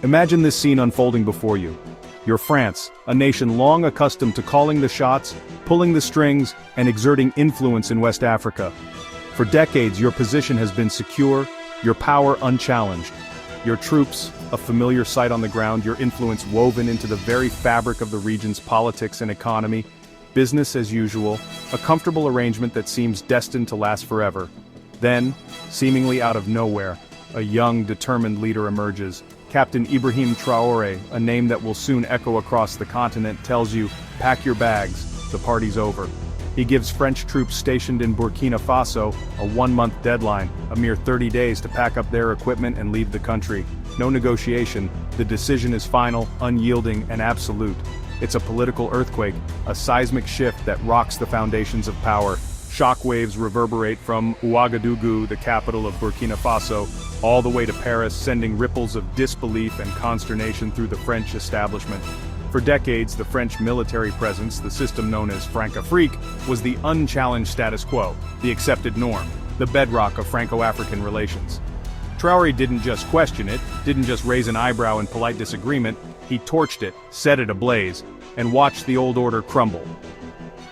Imagine this scene unfolding before you. You're France, a nation long accustomed to calling the shots, pulling the strings, and exerting influence in West Africa. For decades, your position has been secure, your power unchallenged. Your troops, a familiar sight on the ground, your influence woven into the very fabric of the region's politics and economy. Business as usual, a comfortable arrangement that seems destined to last forever. Then, seemingly out of nowhere, a young, determined leader emerges. Captain Ibrahim Traoré, a name that will soon echo across the continent, tells you, pack your bags, the party's over. He gives French troops stationed in Burkina Faso a 1-month deadline, a mere 30 days to pack up their equipment and leave the country. No negotiation, the decision is final, unyielding, and absolute. It's a political earthquake, a seismic shift that rocks the foundations of power. Shockwaves reverberate from Ouagadougou, the capital of Burkina Faso, all the way to Paris, sending ripples of disbelief and consternation through the French establishment. For decades, the French military presence, the system known as Francafrique, was the unchallenged status quo, the accepted norm, the bedrock of Franco-African relations. Traoré didn't just question it, didn't just raise an eyebrow in polite disagreement, he torched it, set it ablaze, and watched the old order crumble.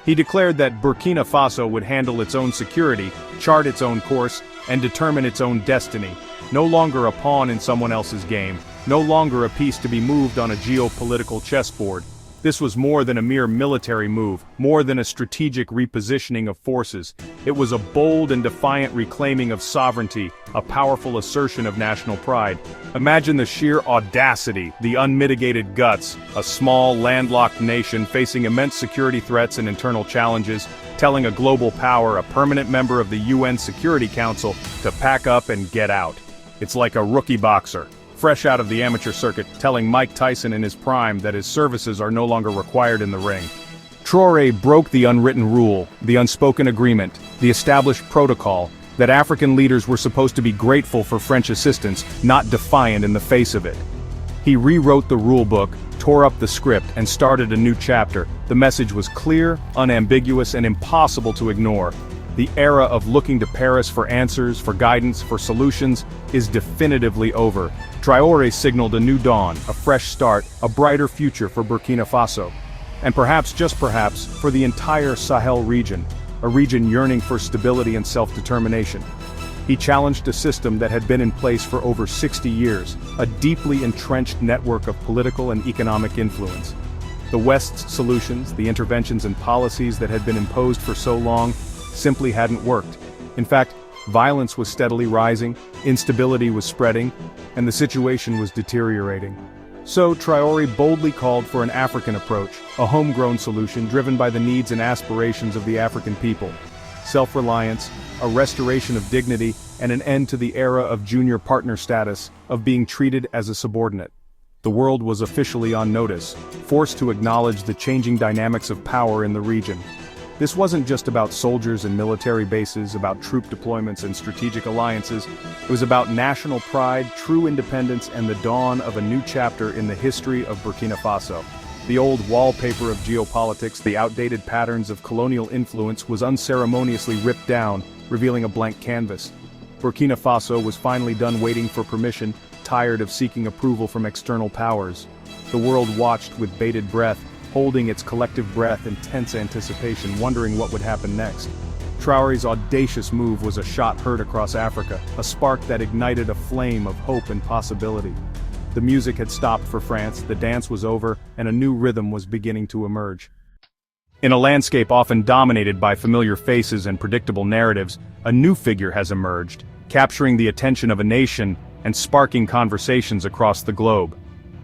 He declared that Burkina Faso would handle its own security, chart its own course, and determine its own destiny. No longer a pawn in someone else's game, no longer a piece to be moved on a geopolitical chessboard. This was more than a mere military move, more than a strategic repositioning of forces. It was a bold and defiant reclaiming of sovereignty, a powerful assertion of national pride. Imagine the sheer audacity, the unmitigated guts, a small, landlocked nation facing immense security threats and internal challenges, telling a global power, a permanent member of the UN Security Council, to pack up and get out. It's like a rookie boxer, fresh out of the amateur circuit, telling Mike Tyson in his prime that his services are no longer required in the ring. Traoré broke the unwritten rule, the unspoken agreement, the established protocol, that African leaders were supposed to be grateful for French assistance, not defiant in the face of it. He rewrote the rulebook, tore up the script, and started a new chapter. The message was clear, unambiguous, and impossible to ignore. The era of looking to Paris for answers, for guidance, for solutions, is definitively over. Traoré signaled a new dawn, a fresh start, a brighter future for Burkina Faso. And perhaps, just perhaps, for the entire Sahel region, a region yearning for stability and self-determination. He challenged a system that had been in place for over 60 years, a deeply entrenched network of political and economic influence. The West's solutions, the interventions and policies that had been imposed for so long, simply hadn't worked. In fact, violence was steadily rising, instability was spreading, and the situation was deteriorating. So Traoré boldly called for an African approach, a homegrown solution driven by the needs and aspirations of the African people. Self-reliance, a restoration of dignity, and an end to the era of junior partner status, of being treated as a subordinate. The world was officially on notice, forced to acknowledge the changing dynamics of power in the region. This wasn't just about soldiers and military bases, about troop deployments and strategic alliances. It was about national pride, true independence, and the dawn of a new chapter in the history of Burkina Faso. The old wallpaper of geopolitics, the outdated patterns of colonial influence, was unceremoniously ripped down, revealing a blank canvas. Burkina Faso was finally done waiting for permission, tired of seeking approval from external powers. The world watched with bated breath, holding its collective breath in tense anticipation, wondering what would happen next. Traoré's audacious move was a shot heard across Africa, a spark that ignited a flame of hope and possibility. The music had stopped for France, the dance was over, and a new rhythm was beginning to emerge. In a landscape often dominated by familiar faces and predictable narratives, a new figure has emerged, capturing the attention of a nation and sparking conversations across the globe.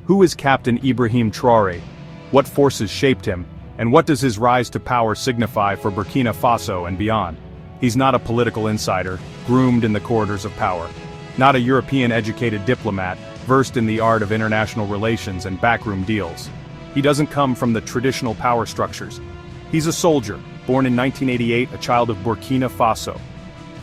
Who is Captain Ibrahim Traoré? What forces shaped him, and what does his rise to power signify for Burkina Faso and beyond? He's not a political insider, groomed in the corridors of power. Not a European-educated diplomat, versed in the art of international relations and backroom deals. He doesn't come from the traditional power structures. He's a soldier, born in 1988, a child of Burkina Faso.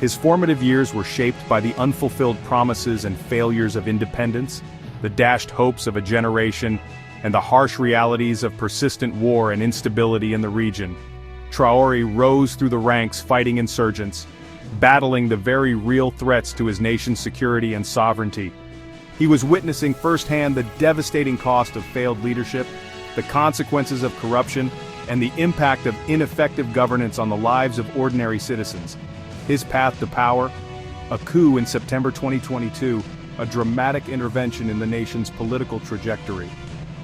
His formative years were shaped by the unfulfilled promises and failures of independence, the dashed hopes of a generation, and the harsh realities of persistent war and instability in the region. Traoré rose through the ranks fighting insurgents, battling the very real threats to his nation's security and sovereignty. He was witnessing firsthand the devastating cost of failed leadership, the consequences of corruption, and the impact of ineffective governance on the lives of ordinary citizens. His path to power? A coup in September 2022, a dramatic intervention in the nation's political trajectory.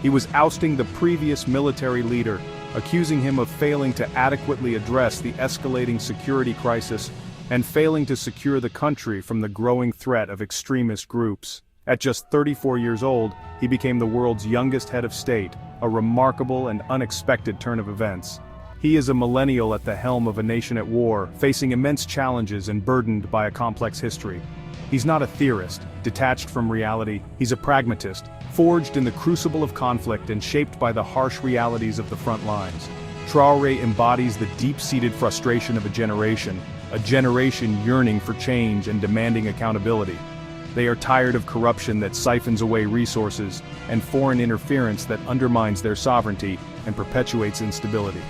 He was ousting the previous military leader, accusing him of failing to adequately address the escalating security crisis and failing to secure the country from the growing threat of extremist groups. At just 34 years old, he became the world's youngest head of state, a remarkable and unexpected turn of events. He is a millennial at the helm of a nation at war, facing immense challenges and burdened by a complex history. He's not a theorist, detached from reality, he's a pragmatist, forged in the crucible of conflict and shaped by the harsh realities of the front lines. Traoré embodies the deep-seated frustration of a generation yearning for change and demanding accountability. They are tired of corruption that siphons away resources and foreign interference that undermines their sovereignty and perpetuates instability.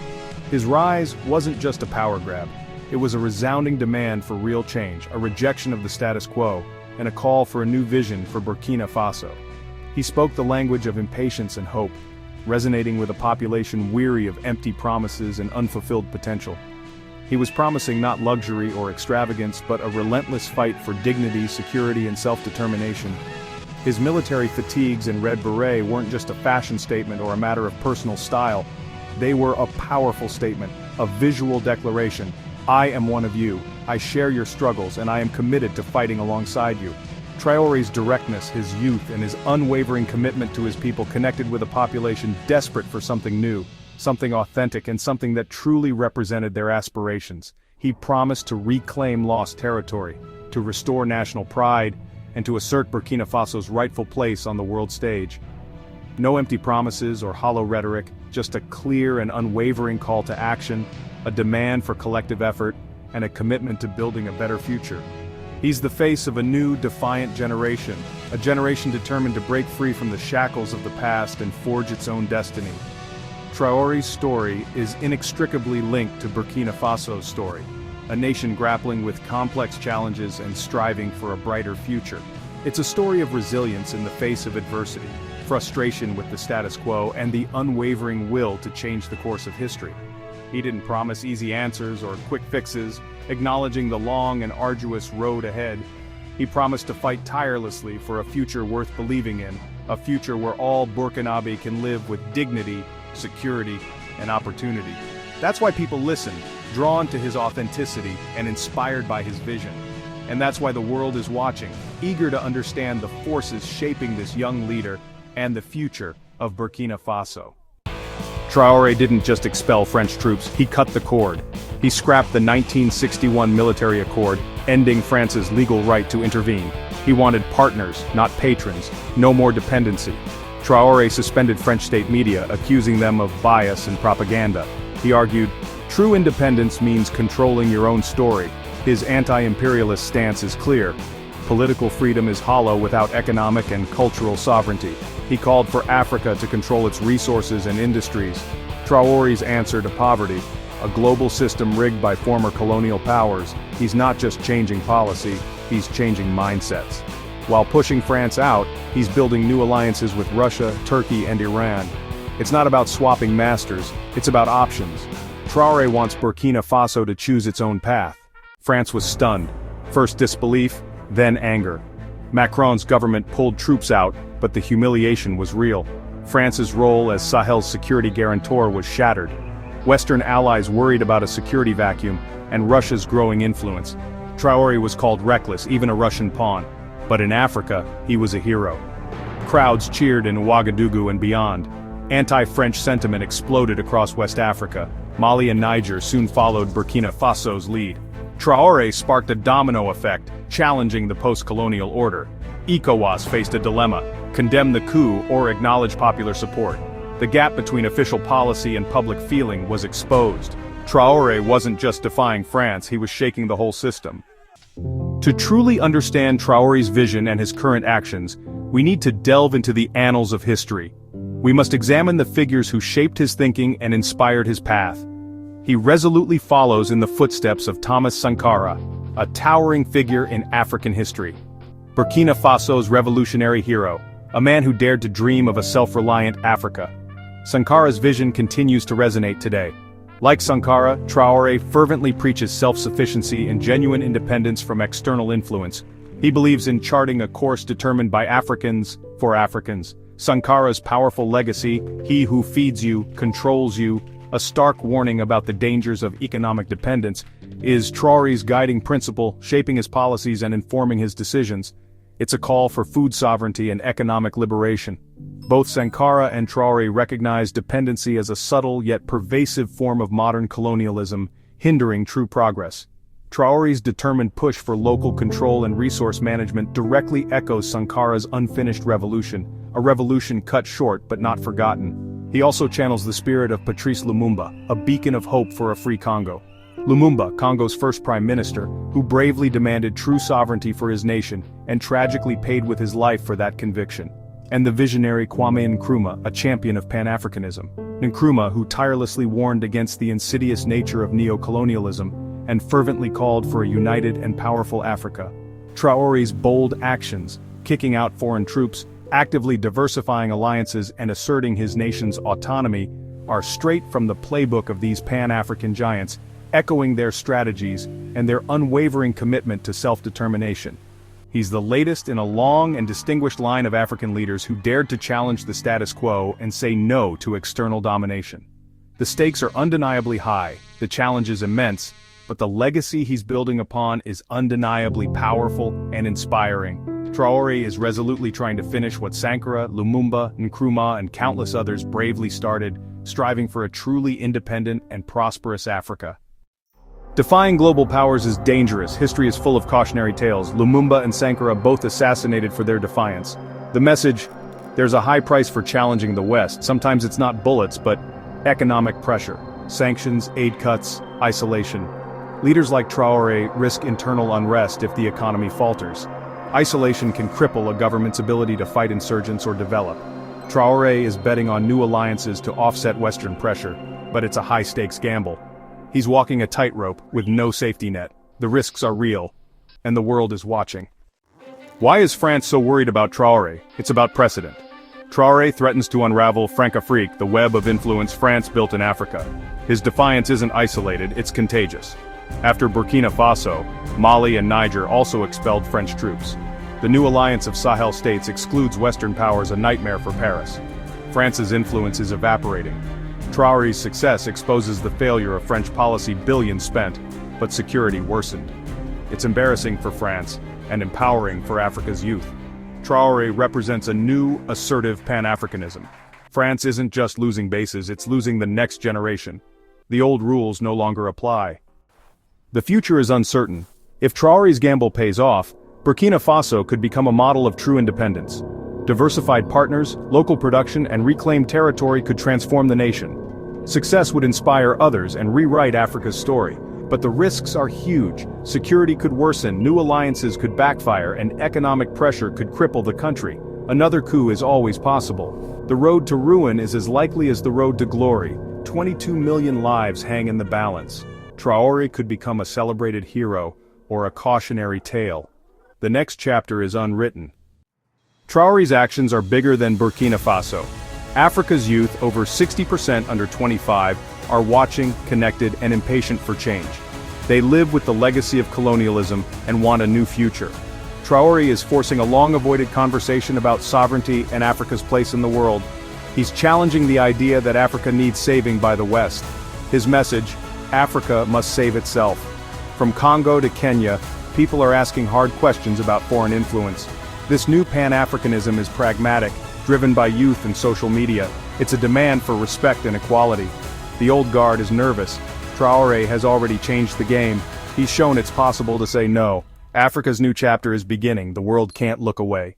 His rise wasn't just a power grab. It was a resounding demand for real change, a rejection of the status quo, and a call for a new vision for Burkina Faso. He spoke the language of impatience and hope, resonating with a population weary of empty promises and unfulfilled potential. He was promising not luxury or extravagance, but a relentless fight for dignity, security, and self-determination. His military fatigues and red beret weren't just a fashion statement or a matter of personal style. They were a powerful statement, a visual declaration. I am one of you, I share your struggles, and I am committed to fighting alongside you. Traoré's directness, his youth, and his unwavering commitment to his people connected with a population desperate for something new, something authentic, and something that truly represented their aspirations. He promised to reclaim lost territory, to restore national pride, and to assert Burkina Faso's rightful place on the world stage. No empty promises or hollow rhetoric, just a clear and unwavering call to action, a demand for collective effort, and a commitment to building a better future. He's the face of a new, defiant generation, a generation determined to break free from the shackles of the past and forge its own destiny. Traoré's story is inextricably linked to Burkina Faso's story, a nation grappling with complex challenges and striving for a brighter future. It's a story of resilience in the face of adversity, frustration with the status quo, and the unwavering will to change the course of history. He didn't promise easy answers or quick fixes, acknowledging the long and arduous road ahead. He promised to fight tirelessly for a future worth believing in, a future where all Burkinabe can live with dignity, security, and opportunity. That's why people listened, drawn to his authenticity and inspired by his vision. And that's why the world is watching, eager to understand the forces shaping this young leader and the future of Burkina Faso. Traoré didn't just expel French troops, he cut the cord. He scrapped the 1961 military accord, ending France's legal right to intervene. He wanted partners, not patrons, no more dependency. Traoré suspended French state media, accusing them of bias and propaganda. He argued, true independence means controlling your own story. His anti-imperialist stance is clear. Political freedom is hollow without economic and cultural sovereignty. He called for Africa to control its resources and industries. Traoré's answer to poverty, a global system rigged by former colonial powers. He's not just changing policy, he's changing mindsets. While pushing France out, he's building new alliances with Russia, Turkey, and Iran. It's not about swapping masters, it's about options. Traoré wants Burkina Faso to choose its own path. France was stunned. First disbelief, then anger. Macron's government pulled troops out, but the humiliation was real. France's role as Sahel's security guarantor was shattered. Western allies worried about a security vacuum, and Russia's growing influence. Traoré was called reckless, even a Russian pawn. But in Africa, he was a hero. Crowds cheered in Ouagadougou and beyond. Anti-French sentiment exploded across West Africa. Mali and Niger soon followed Burkina Faso's lead. Traoré sparked a domino effect, challenging the post-colonial order. ECOWAS faced a dilemma: condemn the coup or acknowledge popular support. The gap between official policy and public feeling was exposed. Traoré wasn't just defying France, he was shaking the whole system. To truly understand Traoré's vision and his current actions, we need to delve into the annals of history. We must examine the figures who shaped his thinking and inspired his path. He resolutely follows in the footsteps of Thomas Sankara, a towering figure in African history. Burkina Faso's revolutionary hero, a man who dared to dream of a self-reliant Africa. Sankara's vision continues to resonate today. Like Sankara, Traoré fervently preaches self-sufficiency and genuine independence from external influence. He believes in charting a course determined by Africans, for Africans. Sankara's powerful legacy, "He who feeds you, controls you," a stark warning about the dangers of economic dependence, is Traoré's guiding principle, shaping his policies and informing his decisions. It's a call for food sovereignty and economic liberation. Both Sankara and Traoré recognize dependency as a subtle yet pervasive form of modern colonialism, hindering true progress. Traoré's determined push for local control and resource management directly echoes Sankara's unfinished revolution, a revolution cut short but not forgotten. He also channels the spirit of Patrice Lumumba, a beacon of hope for a free Congo. Lumumba, Congo's first prime minister, who bravely demanded true sovereignty for his nation, and tragically paid with his life for that conviction. And the visionary Kwame Nkrumah, a champion of Pan-Africanism. Nkrumah, who tirelessly warned against the insidious nature of neo-colonialism, and fervently called for a united and powerful Africa. Traoré's bold actions, kicking out foreign troops, actively diversifying alliances and asserting his nation's autonomy, are straight from the playbook of these Pan-African giants, echoing their strategies and their unwavering commitment to self-determination. He's the latest in a long and distinguished line of African leaders who dared to challenge the status quo and say no to external domination. The stakes are undeniably high, the challenge is immense, but the legacy he's building upon is undeniably powerful and inspiring. Traoré is resolutely trying to finish what Sankara, Lumumba, Nkrumah, and countless others bravely started, striving for a truly independent and prosperous Africa. Defying global powers is dangerous. History is full of cautionary tales. Lumumba and Sankara both assassinated for their defiance. The message: there's a high price for challenging the West. Sometimes it's not bullets, but economic pressure. Sanctions, aid cuts, isolation. Leaders like Traoré risk internal unrest if the economy falters. Isolation can cripple a government's ability to fight insurgents or develop. Traoré is betting on new alliances to offset Western pressure, but it's a high-stakes gamble. He's walking a tightrope with no safety net. The risks are real, and the world is watching. Why is France so worried about Traoré? It's about precedent. Traoré threatens to unravel Françafrique, the web of influence France built in Africa. His defiance isn't isolated, it's contagious. After Burkina Faso, Mali and Niger also expelled French troops. The new alliance of Sahel states excludes Western powers, a nightmare for Paris. France's influence is evaporating. Traoré's success exposes the failure of French policy, billions spent, but security worsened. It's embarrassing for France, and empowering for Africa's youth. Traoré represents a new, assertive Pan-Africanism. France isn't just losing bases, it's losing the next generation. The old rules no longer apply. The future is uncertain. If Traoré's gamble pays off, Burkina Faso could become a model of true independence. Diversified partners, local production, and reclaimed territory could transform the nation. Success would inspire others and rewrite Africa's story. But the risks are huge. Security could worsen, new alliances could backfire, and economic pressure could cripple the country. Another coup is always possible. The road to ruin is as likely as the road to glory. 22 million lives hang in the balance. Traoré could become a celebrated hero, or a cautionary tale. The next chapter is unwritten. Traoré's actions are bigger than Burkina Faso. Africa's youth, over 60% under 25, are watching, connected, and impatient for change. They live with the legacy of colonialism and want a new future. Traoré is forcing a long-avoided conversation about sovereignty and Africa's place in the world. He's challenging the idea that Africa needs saving by the West. His message: Africa must save itself. From Congo to Kenya, people are asking hard questions about foreign influence. This new Pan-Africanism is pragmatic, driven by youth and social media. It's a demand for respect and equality. The old guard is nervous. Traoré has already changed the game. He's shown it's possible to say no. Africa's new chapter is beginning. The world can't look away.